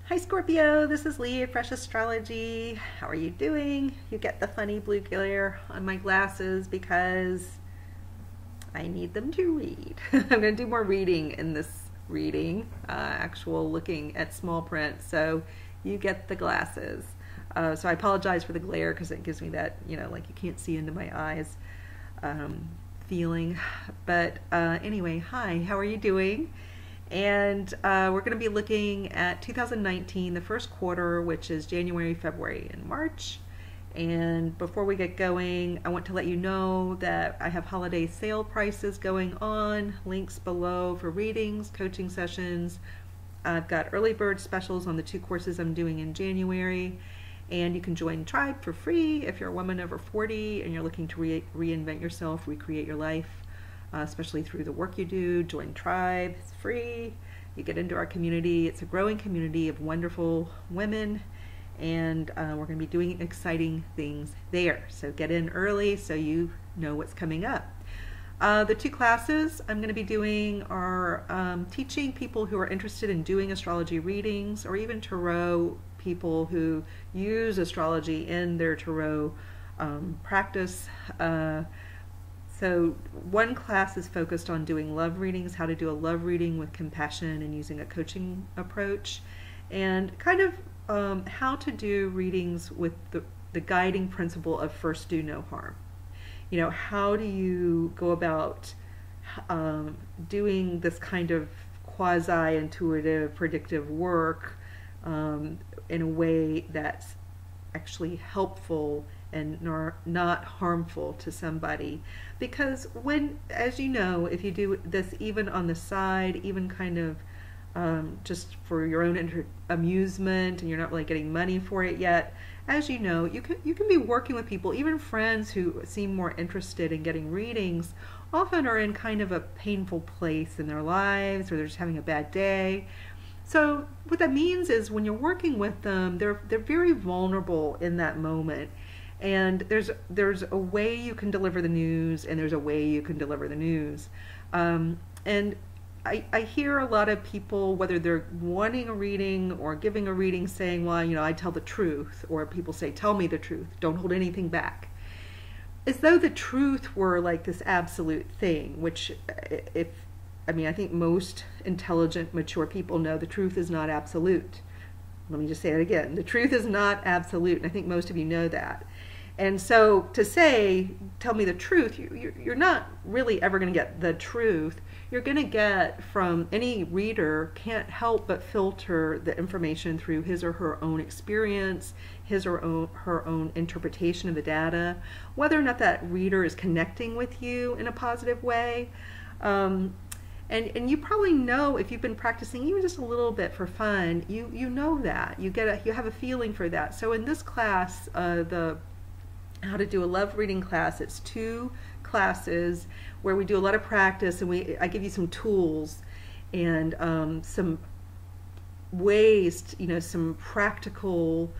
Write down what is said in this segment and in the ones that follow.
Hi Scorpio, this is Lee at Fresh Astrology. How are you doing? You get the funny blue glare on my glasses because I need them to read. I'm going to do more reading in this reading, actual looking at small print, so you get the glasses. So I apologize for the glare because it gives me that, like you can't see into my eyes feeling. But anyway, hi, how are you doing? And we're going to be looking at 2019, the first quarter, which is January, February, and March. And before we get going, I want to let you know that I have holiday sale prices going on, links below for readings, coaching sessions. I've got early bird specials on the 2 courses I'm doing in January. And you can join Tribe for free if you're a woman over 40 and you're looking to reinvent yourself, recreate your life. Especially through the work you do. Join Tribe, it's free. You get into our community. It's a growing community of wonderful women, and we're going to be doing exciting things there. So get in early so you know what's coming up. The 2 classes I'm going to be doing are teaching people who are interested in doing astrology readings, or even tarot people who use astrology in their tarot practice. So one class is focused on doing love readings, how to do a love reading with compassion and using a coaching approach, and kind of how to do readings with the guiding principle of first do no harm. How do you go about doing this kind of quasi-intuitive, predictive work in a way that's actually helpful and not harmful to somebody. Because as you know, if you do this even on the side, even kind of just for your own amusement, and you're not really getting money for it yet, as you know, you can be working with people, even friends who seem more interested in getting readings, often are in kind of a painful place in their lives, or they're just having a bad day. So what that means is when you're working with them, they're very vulnerable in that moment. And there's a way you can deliver the news, and there's a way you can deliver the news. And I hear a lot of people, whether they're wanting a reading or giving a reading, saying, well, I tell the truth. Or people say, tell me the truth. Don't hold anything back. As though the truth were like this absolute thing, which I think most intelligent, mature people know the truth is not absolute. Let me just say it again. The truth is not absolute, and I think most of you know that. And so to say, tell me the truth, you're not really ever going to get the truth. You're going to get from any reader, can't help but filter the information through his or her own experience, his or her own interpretation of the data, whether or not that reader is connecting with you in a positive way. And you probably know, if you've been practicing even just a little bit for fun, you know that. You have a feeling for that. So in this class, the How to Do a Love Reading class, it's 2 classes where we do a lot of practice, and I give you some tools and some ways, some practical,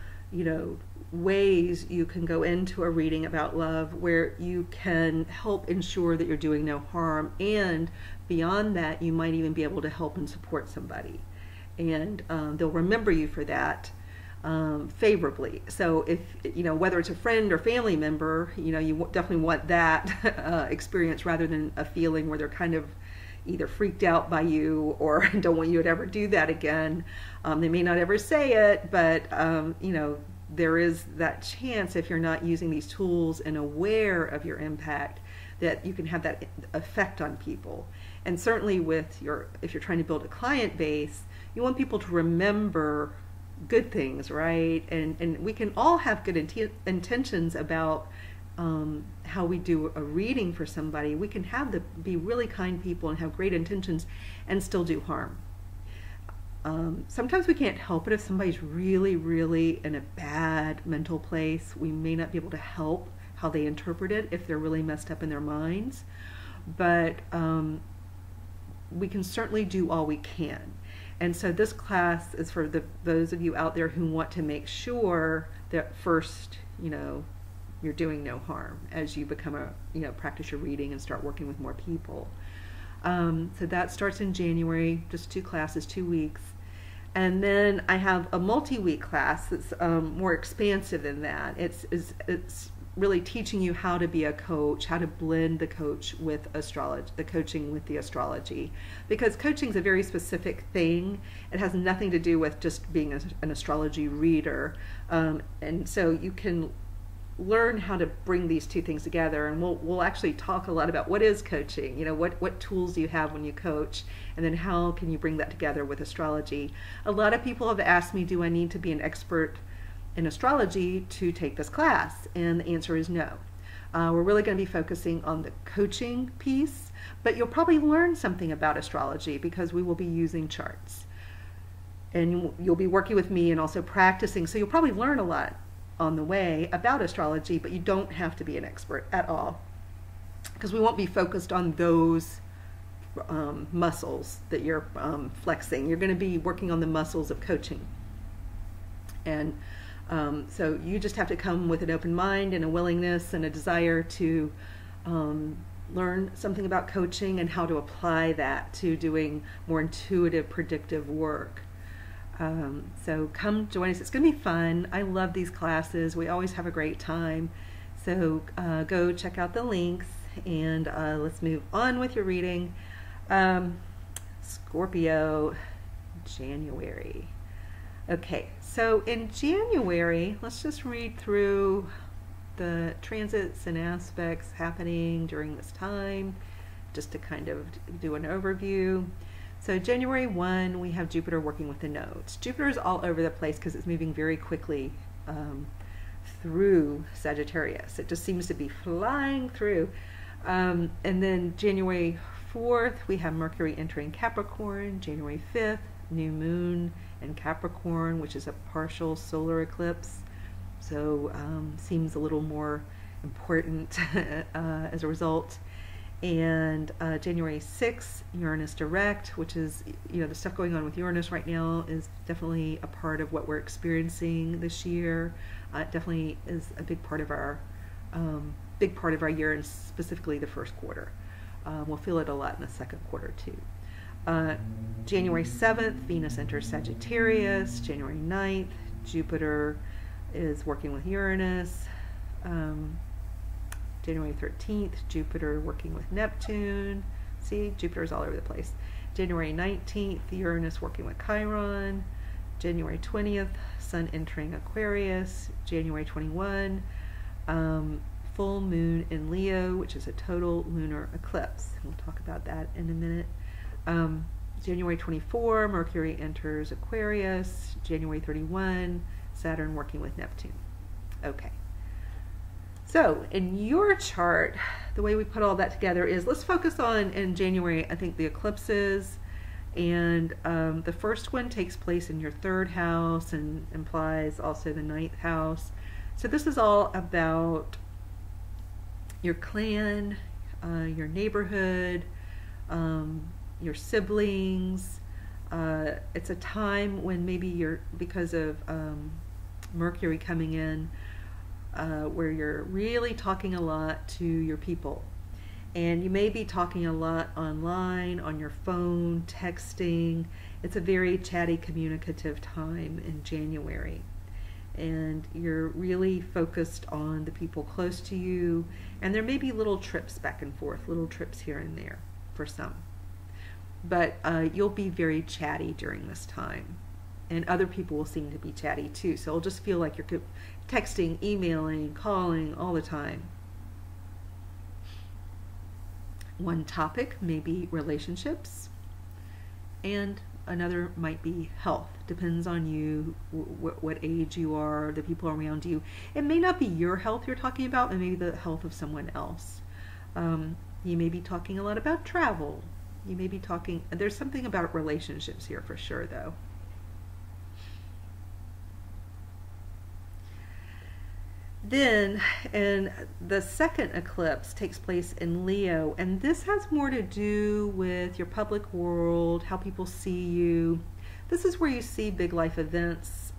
ways you can go into a reading about love where you can help ensure that you're doing no harm, and beyond that, you might even be able to help and support somebody, and they'll remember you for that favorably. So if, whether it's a friend or family member, you definitely want that experience rather than a feeling where they're kind of either freaked out by you or don't want you to ever do that again. They may not ever say it, but there is that chance, if you're not using these tools and aware of your impact, that you can have that effect on people. And certainly if you're trying to build a client base, you want people to remember good things, right? And we can all have good intentions about how we do a reading for somebody. We can be really kind people and have great intentions and still do harm. Sometimes we can't help it if somebody's really, really in a bad mental place. We may not be able to help how they interpret it if they're really messed up in their minds. But we can certainly do all we can. And so this class is for those of you out there who want to make sure that first, you're doing no harm as you become practice your reading and start working with more people. So that starts in January, just 2 classes, 2 weeks. And then I have a multi-week class that's more expansive than that. It's really teaching you how to be a coach, how to blend the coach with astrology, the coaching with the astrology, because coaching is a very specific thing. It has nothing to do with just being an astrology reader, and so you can learn how to bring these two things together. And we'll actually talk a lot about what is coaching, you know, what tools do you have when you coach, and then how can you bring that together with astrology. A lot of people have asked me, do I need to be an expert in astrology to take this class? And the answer is no. We're really going to be focusing on the coaching piece, but you'll probably learn something about astrology because we will be using charts, and you'll be working with me and also practicing, so you'll probably learn a lot on the way about astrology, but you don't have to be an expert at all, because we won't be focused on those muscles that you're flexing. You're going to be working on the muscles of coaching. And so you just have to come with an open mind and a willingness and a desire to learn something about coaching and how to apply that to doing more intuitive, predictive work. So come join us. It's going to be fun. I love these classes. We always have a great time. So go check out the links, and let's move on with your reading. Scorpio, January. Okay, so in January, let's just read through the transits and aspects happening during this time, just to kind of do an overview. So January 1, we have Jupiter working with the nodes. Jupiter is all over the place because it's moving very quickly through Sagittarius. It just seems to be flying through. And then January 4th, we have Mercury entering Capricorn. January 5th, new moon in Capricorn, which is a partial solar eclipse. So seems a little more important as a result. And January 6th, Uranus direct, which is, you know, the stuff going on with Uranus right now is definitely a part of what we're experiencing this year. It definitely is a big part of our year, and specifically the first quarter. We'll feel it a lot in the second quarter too. January 7th, Venus enters Sagittarius. January 9th, Jupiter is working with Uranus. January 13th, Jupiter working with Neptune. See, Jupiter's all over the place. January 19th, Uranus working with Chiron. January 20th, Sun entering Aquarius. January 21, full moon in Leo, which is a total lunar eclipse. We'll talk about that in a minute. January 24, Mercury enters Aquarius. January 31, Saturn working with Neptune. Okay. So in your chart, the way we put all that together is, let's focus on, in January, I think the eclipses, and the first one takes place in your 3rd house and implies also the 9th house. So this is all about your clan, your neighborhood, your siblings. It's a time when maybe you're, because of Mercury coming in, where you're really talking a lot to your people. And you may be talking a lot online, on your phone, texting. It's a very chatty, communicative time in January. And you're really focused on the people close to you. And there may be little trips back and forth, little trips here and there for some. But you'll be very chatty during this time. And other people will seem to be chatty too. So it'll just feel like you're texting, emailing, calling all the time. One topic may be relationships, and another might be health. Depends on you, what age you are, the people around you. It may not be your health you're talking about, and maybe the health of someone else. You may be talking a lot about travel. You may be talking, there's something about relationships here for sure though. Then, and the second eclipse takes place in Leo, and this has more to do with your public world, how people see you. This is where you see big life events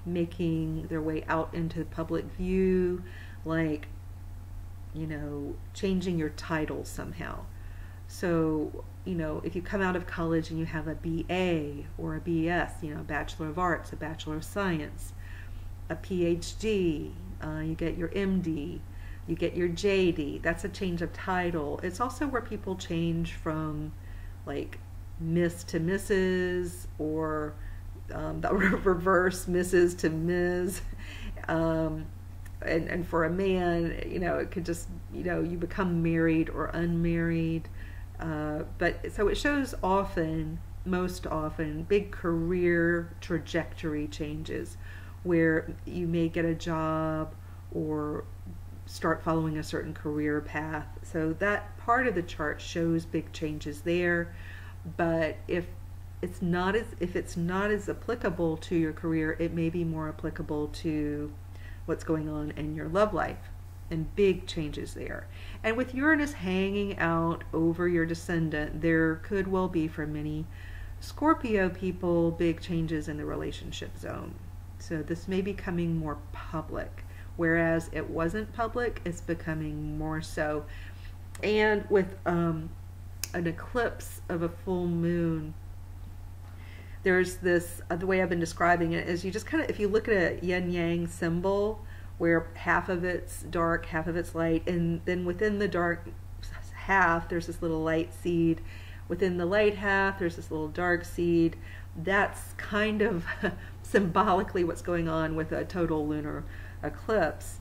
making their way out into public view, like, you know, changing your title somehow. So, if you come out of college and you have a BA or a BS, a Bachelor of Arts, a Bachelor of Science, a PhD, you get your MD, you get your JD, that's a change of title. It's also where people change from like Miss to Mrs. or the reverse, Mrs. to Ms. And for a man, it could just, you become married or unmarried. But so it shows most often, big career trajectory changes where you may get a job or start following a certain career path. So that part of the chart shows big changes there. But if it's not as applicable to your career, it may be more applicable to what's going on in your love life, and big changes there. And with Uranus hanging out over your descendant, there could well be, for many Scorpio people, big changes in the relationship zone. So this may be becoming more public, whereas it wasn't public, it's becoming more so. And with an eclipse of a full moon, there's this, the way I've been describing it is, you just kind of, if you look at a yin-yang symbol where half of it's dark, half of it's light, and then within the dark half there's this little light seed, within the light half there's this little dark seed. That's kind of symbolically what's going on with a total lunar eclipse.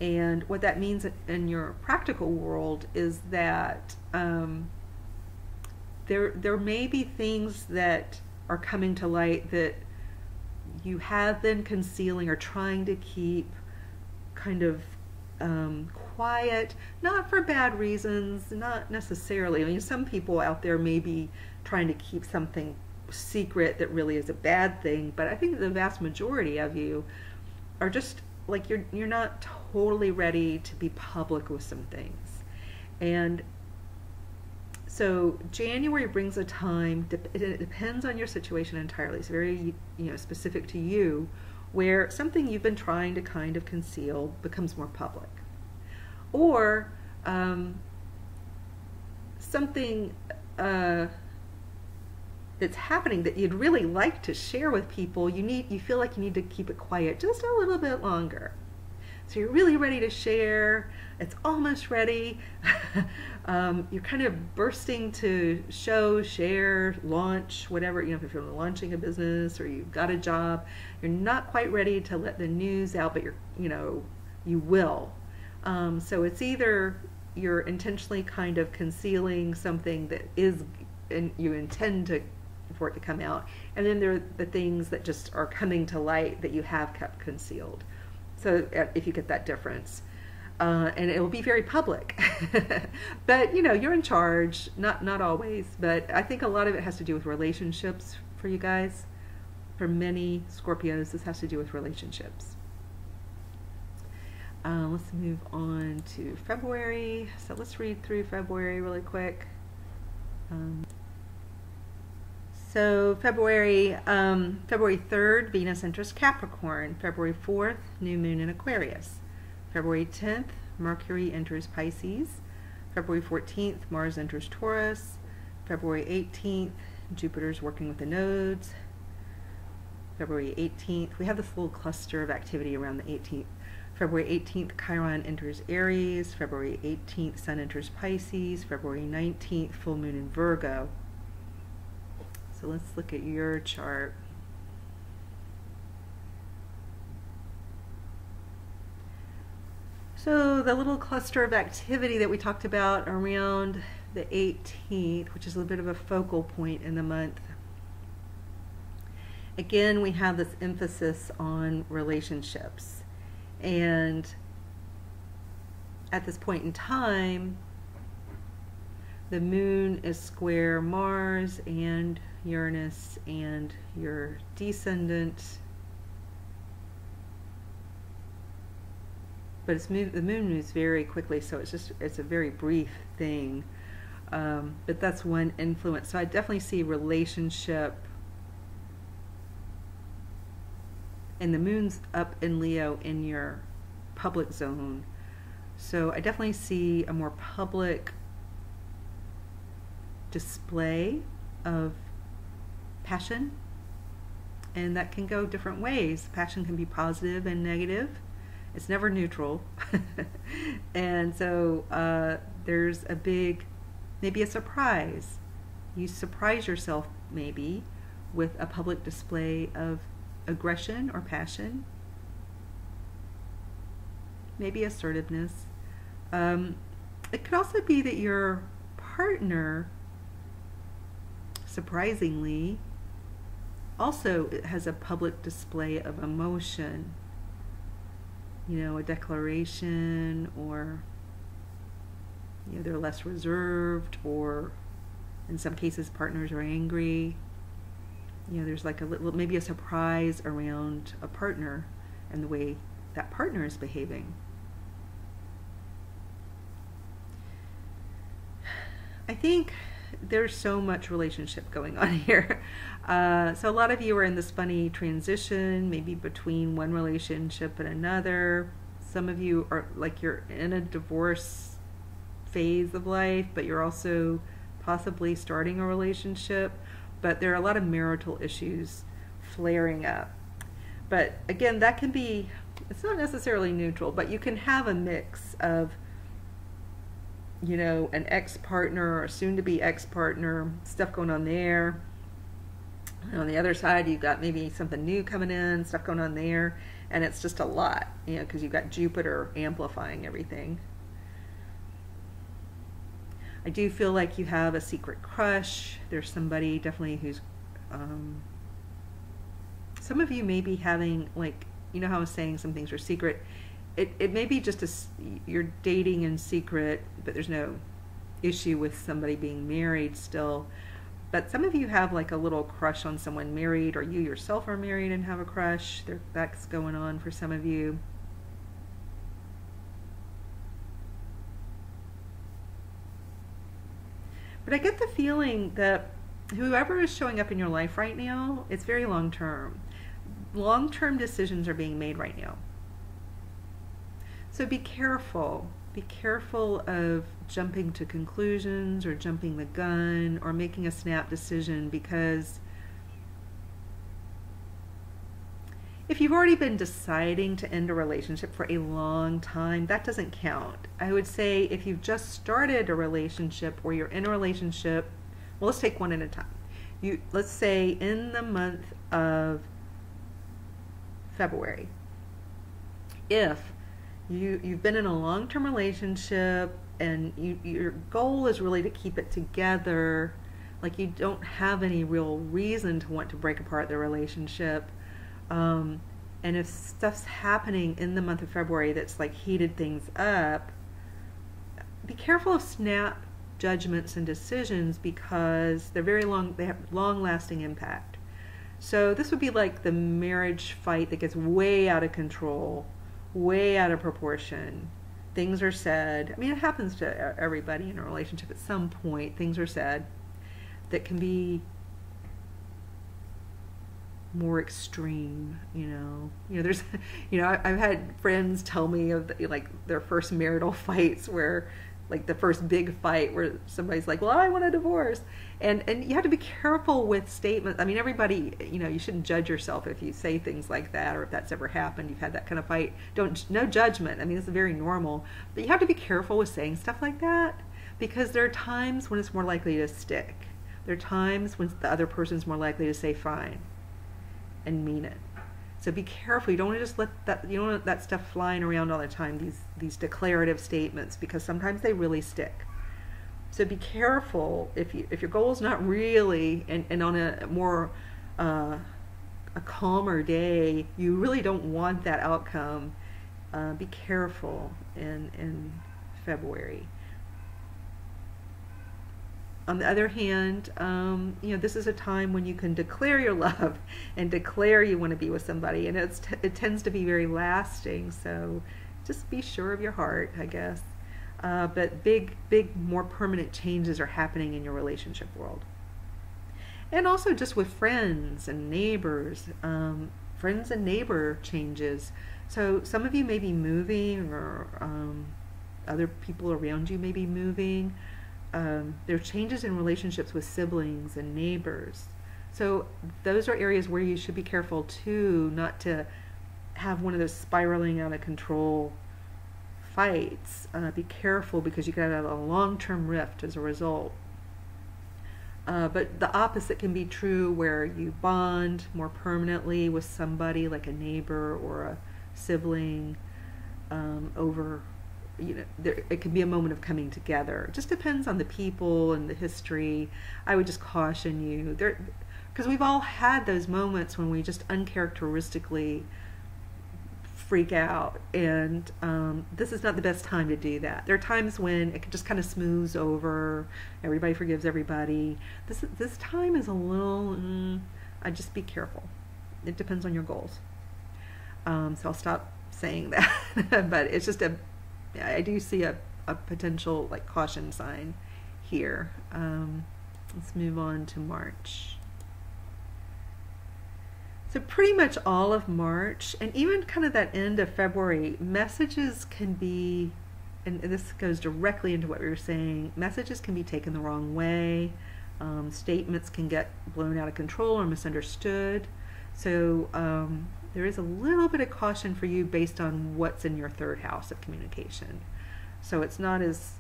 And what that means in your practical world is that there may be things that are coming to light that you have been concealing or trying to keep kind of quiet, not for bad reasons, not necessarily. I mean, some people out there may be trying to keep something secret that really is a bad thing, but I think the vast majority of you are just like, you're not totally ready to be public with some things. And so January brings a time, it depends on your situation entirely, it's very specific to you, where something you've been trying to kind of conceal becomes more public. Or something that's happening that you'd really like to share with people, you feel like you need to keep it quiet just a little bit longer. So you're really ready to share, it's almost ready, you're kind of bursting to share, launch, whatever, if you're launching a business or you've got a job, you're not quite ready to let the news out, but you will. So it's either you're intentionally kind of concealing something that is, and you intend for it to come out, and then there are the things that just are coming to light that you have kept concealed. So if you get that difference, and it will be very public, but you're in charge, not always, but I think a lot of it has to do with relationships for you guys. For many Scorpios, this has to do with relationships. Let's move on to February. So let's read through February really quick. So February 3rd, Venus enters Capricorn. February 4th, new moon in Aquarius. February 10th, Mercury enters Pisces. February 14th, Mars enters Taurus. February 18th, Jupiter's working with the nodes. February 18th, we have this little cluster of activity around the 18th. February 18th, Chiron enters Aries. February 18th, Sun enters Pisces. February 19th, full moon in Virgo. So let's look at your chart. So the little cluster of activity that we talked about around the 18th, which is a bit of a focal point in the month. Again, we have this emphasis on relationships. And at this point in time, the moon is square Mars and Uranus and your descendant. But the moon moves very quickly, so it's a very brief thing. But that's one influence. So I definitely see relationship. And the moon's up in Leo in your public zone. So I definitely see a more public display of passion, and that can go different ways. Passion can be positive and negative. It's never neutral. And so there's a big, maybe a surprise. You surprise yourself maybe with a public display of aggression or passion, maybe assertiveness. It could also be that your partner, surprisingly, also has a public display of emotion. You know, a declaration, or you know, they're less reserved, or in some cases partners are angry. You know, there's like a little, maybe a surprise around a partner and the way that partner is behaving. I think there's so much relationship going on here. So a lot of you are in this funny transition, maybe between one relationship and another. Some of you are like, you're in a divorce phase of life, but you're also possibly starting a relationship. But there are a lot of marital issues flaring up. But again, that can be, it's not necessarily neutral, but you can have a mix of, you know, an ex-partner or soon-to-be ex-partner, stuff going on there. And on the other side, you've got maybe something new coming in, stuff going on there, and it's just a lot, you know, because you've got Jupiter amplifying everything. I do feel like you have a secret crush. There's somebody definitely who's, some of you may be having, like, you know how I was saying some things are secret. It may be just you're dating in secret, but there's no issue with somebody being married still. But some of you have like a little crush on someone married, or you yourself are married and have a crush. That's going on for some of you. But I get the feeling that whoever is showing up in your life right now, it's very long-term. Long-term decisions are being made right now. So be careful. Be careful of jumping to conclusions or jumping the gun or making a snap decision, because if you've already been deciding to end a relationship for a long time, that doesn't count. I would say if you've just started a relationship or you're in a relationship, well, let's take one at a time. Let's say in the month of February, if you've been in a long-term relationship and your goal is really to keep it together, like you don't have any real reason to want to break apart the relationship, and if stuff's happening in the month of February that's like heated things up, be careful of snap judgments and decisions, because they're very long, they have long-lasting impact. So this would be like the marriage fight that gets way out of control, way out of proportion. Things are said. I mean, it happens to everybody in a relationship at some point. Things are said that can be more extreme, you know. There's, I've had friends tell me of like their first marital fights where, like the first big fight where somebody's like, well, I want a divorce. And you have to be careful with statements. I mean, everybody, you shouldn't judge yourself if you say things like that, or if that's ever happened, you've had that kind of fight. No judgment. I mean, it's very normal. But you have to be careful with saying stuff like that, because there are times when it's more likely to stick. There are times when the other person's more likely to say fine and mean it. So be careful. You don't want to just let that, you don't want that stuff flying around all the time, these declarative statements, because sometimes they really stick. So be careful if your goal is not really, and on a more a calmer day, you really don't want that outcome. Be careful in February. On the other hand, this is a time when you can declare your love and declare you want to be with somebody, and it tends to be very lasting. So just be sure of your heart, I guess. But big, more permanent changes are happening in your relationship world. And also just with friends and neighbors, friends and neighbor changes. So some of you may be moving, or other people around you may be moving. there are changes in relationships with siblings and neighbors. So those are areas where you should be careful too, not to have one of those spiraling out of control fights. Be careful, because you could have a long-term rift as a result. But the opposite can be true, where you bond more permanently with somebody, like a neighbor or a sibling, over, it can be a moment of coming together. It just depends on the people and the history. I would just caution you, because we've all had those moments when we just uncharacteristically freak out, and this is not the best time to do that. There are times when it just kind of smooths over, everybody forgives everybody. This time is a little, I'd just be careful. It depends on your goals. So I'll stop saying that, but it's just I do see a potential like caution sign here. Let's move on to March. So pretty much all of March, and even kind of that end of February, messages can be, and this goes directly into what we were saying, messages can be taken the wrong way. Statements can get blown out of control or misunderstood. So there is a little bit of caution for you based on what's in your third house of communication. So it's not as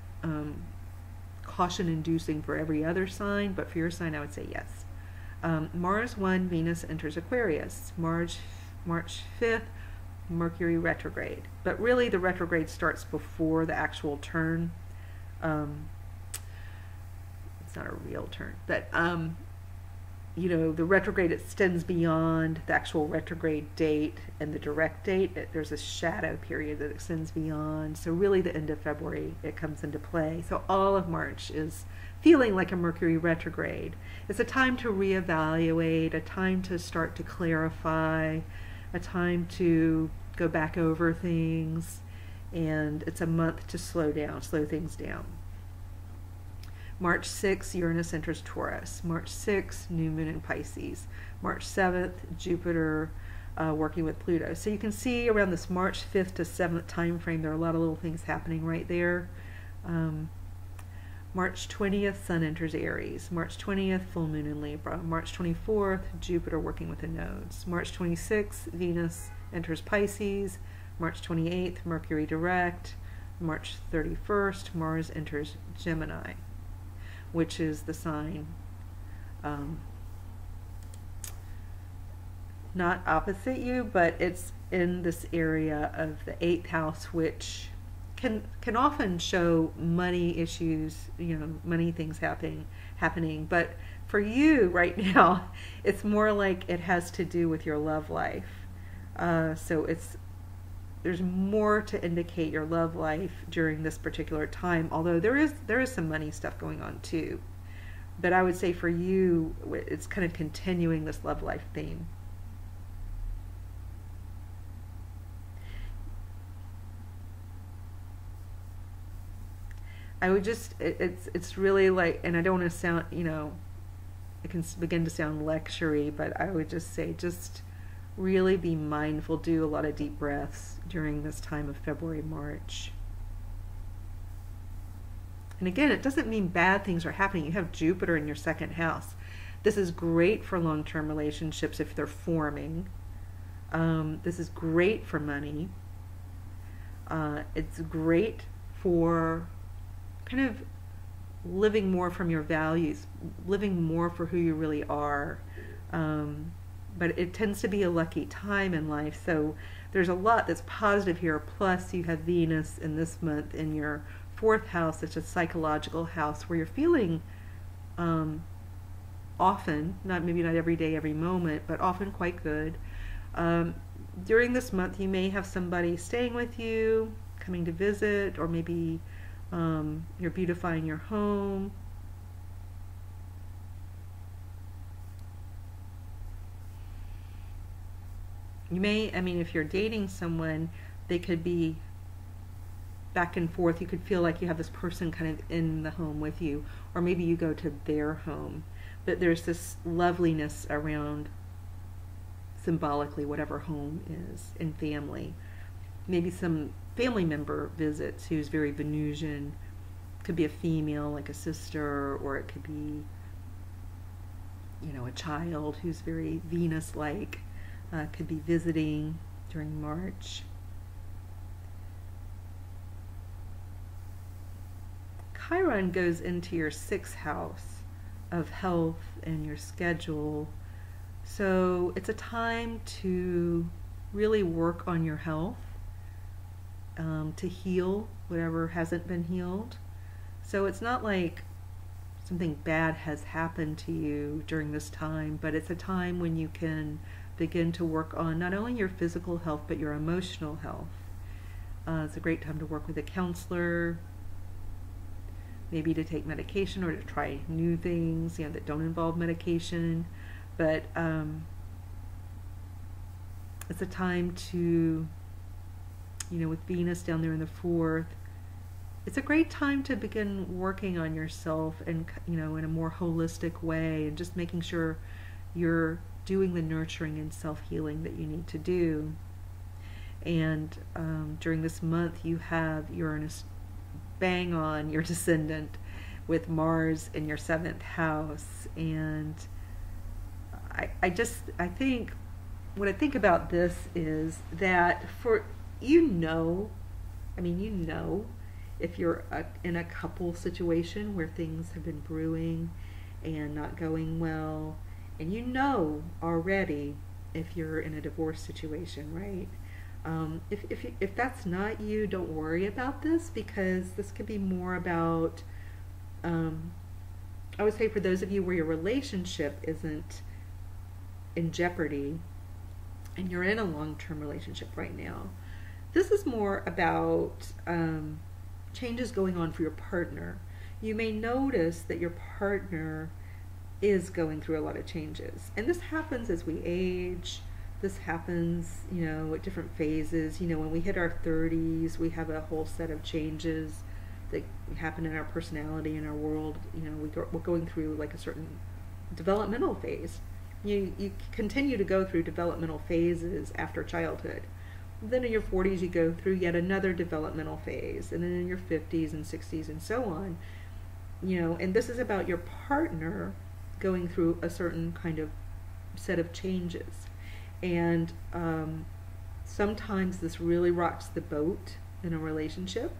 caution-inducing for every other sign, but for your sign, I would say yes. Mars 1, Venus enters Aquarius. March 5th, Mercury retrograde. But really the retrograde starts before the actual turn. It's not a real turn, but the retrograde extends beyond the actual retrograde date and the direct date. There's a shadow period that extends beyond. So really the end of February, it comes into play. So all of March is feeling like a Mercury retrograde. It's a time to reevaluate, a time to start to clarify, a time to go back over things, and it's a month to slow things down. March 6th, Uranus enters Taurus. March 6th, new moon in Pisces. March 7th, Jupiter working with Pluto. So you can see around this March 5th to 7th time frame, there are a lot of little things happening right there. March 20th, Sun enters Aries. March 20th, full moon in Libra. March 24th, Jupiter working with the nodes. March 26th, Venus enters Pisces. March 28th, Mercury direct. March 31st, Mars enters Gemini, which is the sign not opposite you, but it's in this area of the 8th house, which can often show money issues, money things happening. But for you right now, it's more like it has to do with your love life. So there's more to indicate your love life during this particular time, although there is some money stuff going on too. But I would say for you, it's kind of continuing this love life theme. I would just, it's really like, and I don't want to sound, it can begin to sound lectury, but I would just say, just really be mindful, do a lot of deep breaths during this time of February, March. And again, it doesn't mean bad things are happening. You have Jupiter in your second house. This is great for long-term relationships if they're forming. This is great for money. It's great for kind of living more from your values, living more for who you really are. But it tends to be a lucky time in life, so there's a lot that's positive here. Plus you have Venus in this month in your 4th house. It's a psychological house where you're feeling often, maybe not every day, every moment, but often quite good. During this month you may have somebody staying with you, coming to visit, or maybe you're beautifying your home. You may, if you're dating someone, they could be back and forth. You could feel like you have this person kind of in the home with you, or maybe you go to their home. But there's this loveliness around, symbolically, whatever home is, in family. Maybe some family member visits who's very Venusian, Could be a female, like a sister, or it could be, you know, a child who's very Venus-like. Could be visiting during March. Chiron goes into your 6th house of health and your schedule. So it's a time to really work on your health, to heal whatever hasn't been healed. So it's not like something bad has happened to you during this time, but it's a time when you can begin to work on not only your physical health, but your emotional health. It's a great time to work with a counselor, maybe to take medication or to try new things, you know, that don't involve medication. But it's a time to, you know, with Venus down there in the 4th, it's a great time to begin working on yourself and, you know, in a more holistic way, and just making sure you're doing the nurturing and self-healing that you need to do. And during this month, you have Uranus bang on your descendant with Mars in your 7th house. And I think, what I think about this is that for, you know, if you're in a couple situation where things have been brewing and not going well, and you know already if you're in a divorce situation, right? If that's not you, don't worry about this, because this could be more about, I would say for those of you where your relationship isn't in jeopardy and you're in a long-term relationship right now, this is more about changes going on for your partner. You may notice that your partner is going through a lot of changes, and this happens as we age. This happens, you know, at different phases. You know, when we hit our 30s, we have a whole set of changes that happen in our personality, in our world. You know, we're going through like a certain developmental phase. You continue to go through developmental phases after childhood. Then in your 40s, you go through yet another developmental phase, and then in your 50s and 60s and so on. You know, and this is about your partner going through a certain kind of set of changes. And sometimes this really rocks the boat in a relationship,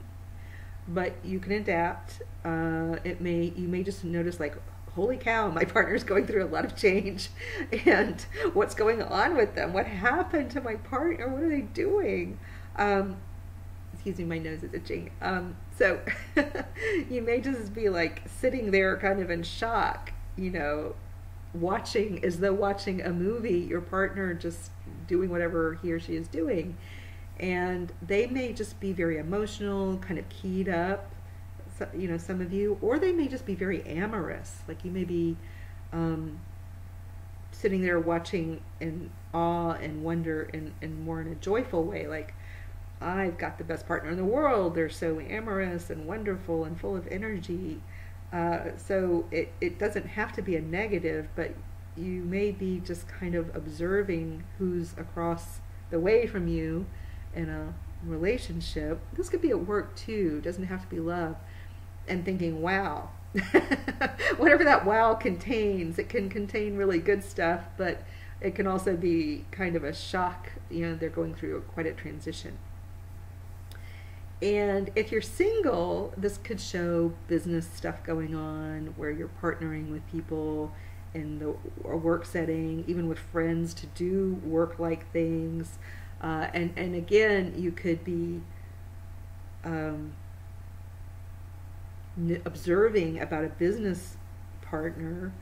but you can adapt. You may just notice, like, holy cow, my partner's going through a lot of change, and what's going on with them? What happened to my partner? What are they doing? Excuse me, my nose is itching. So you may just be like sitting there kind of in shock, you know, watching, as though watching a movie, your partner just doing whatever he or she is doing. And they may just be very emotional, kind of keyed up, so, you know, some of you, or they may just be very amorous. Like you may be sitting there watching in awe and wonder and more in a joyful way, like, I've got the best partner in the world. They're so amorous and wonderful and full of energy. So it doesn't have to be a negative, but you may be just kind of observing who's across the way from you in a relationship. This could be at work too. It doesn't have to be love. And thinking, wow. Whatever that wow contains, it can contain really good stuff, but it can also be kind of a shock. You know, they're going through quite a transition. And if you're single, this could show business stuff going on where you're partnering with people in a work setting, even with friends to do work-like things. And again, you could be observing about a business partner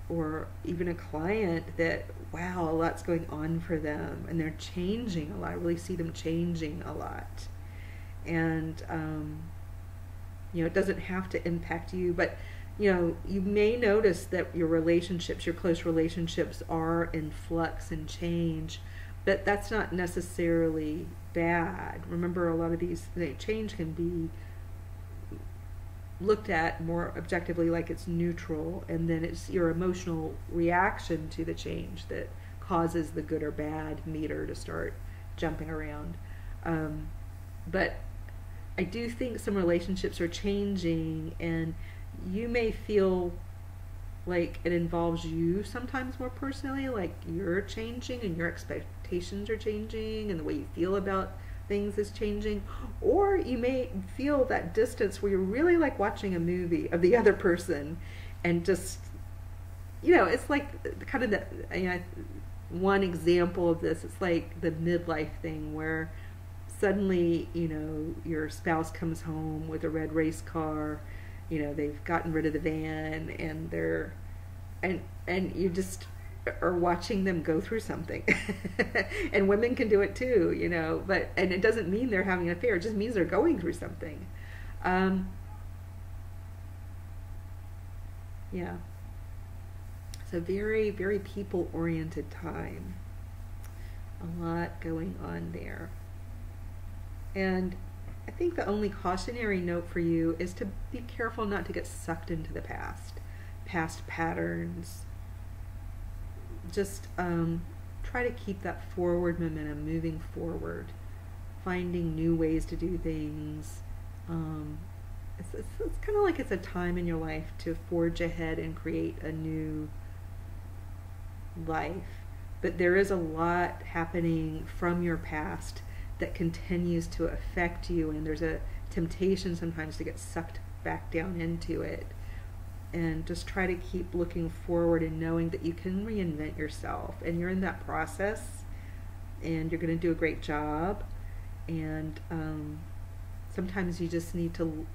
or even a client that, wow, a lot's going on for them and they're changing a lot. I really see them changing a lot. And, you know, it doesn't have to impact you, but, you know, you may notice that your relationships, your close relationships are in flux and change, but that's not necessarily bad. Remember, a lot of these, change can be looked at more objectively like it's neutral, and then it's your emotional reaction to the change that causes the good or bad meter to start jumping around. But I do think some relationships are changing, and you may feel like it involves you sometimes more personally, like you're changing and your expectations are changing and the way you feel about things is changing. Or you may feel that distance where you're really like watching a movie of the other person, and just, it's like kind of the, one example of this, it's like the midlife thing where suddenly, your spouse comes home with a red race car, they've gotten rid of the van, and and you just are watching them go through something. And women can do it too, and it doesn't mean they're having an affair, it just means they're going through something. Yeah. It's a very, very people-oriented time. A lot going on there. And I think the only cautionary note for you is to be careful not to get sucked into the past patterns. Just try to keep that forward momentum, moving forward, finding new ways to do things. It's kind of like it's a time in your life to forge ahead and create a new life. But there is a lot happening from your past that continues to affect you, and there's a temptation sometimes to get sucked back down into it. And just try to keep looking forward and knowing that you can reinvent yourself, and you're in that process, and you're going to do a great job. And sometimes you just need to,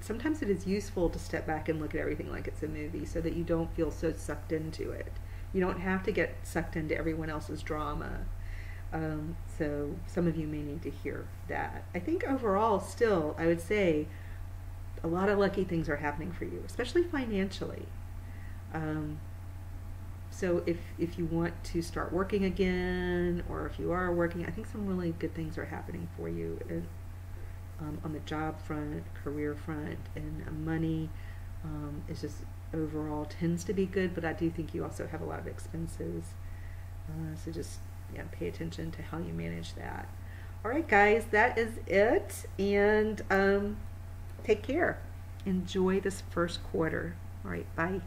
sometimes it is useful to step back and look at everything like it's a movie, so that you don't feel so sucked into it. You don't have to get sucked into everyone else's drama. So some of you may need to hear that. I think overall, still, I would say a lot of lucky things are happening for you, especially financially. So if you want to start working again, or if you are working, I think some really good things are happening for you on the job front, career front, and money is just overall tends to be good, but I do think you also have a lot of expenses. So just pay attention to how you manage that. All right, guys, that is it. And take care. Enjoy this first quarter. All right, bye.